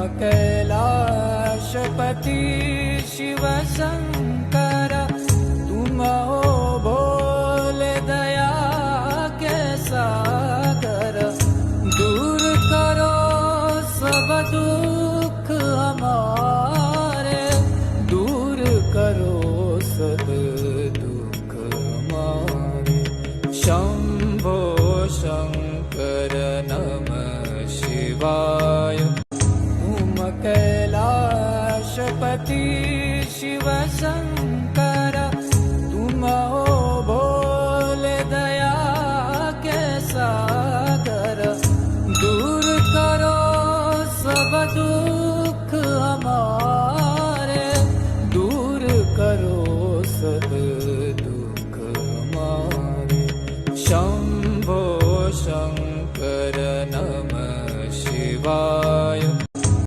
कैलाशपति शिव शंकर, तुम हो भोले दया के सागर। दूर करो सब दुख हमारे, दूर करो सब दुख हमारे। शंभो शंकर नमः शिवाय। कैलाशपति शिव शंकर, तुम हो भोले दया के सागर। दूर करो सब दुख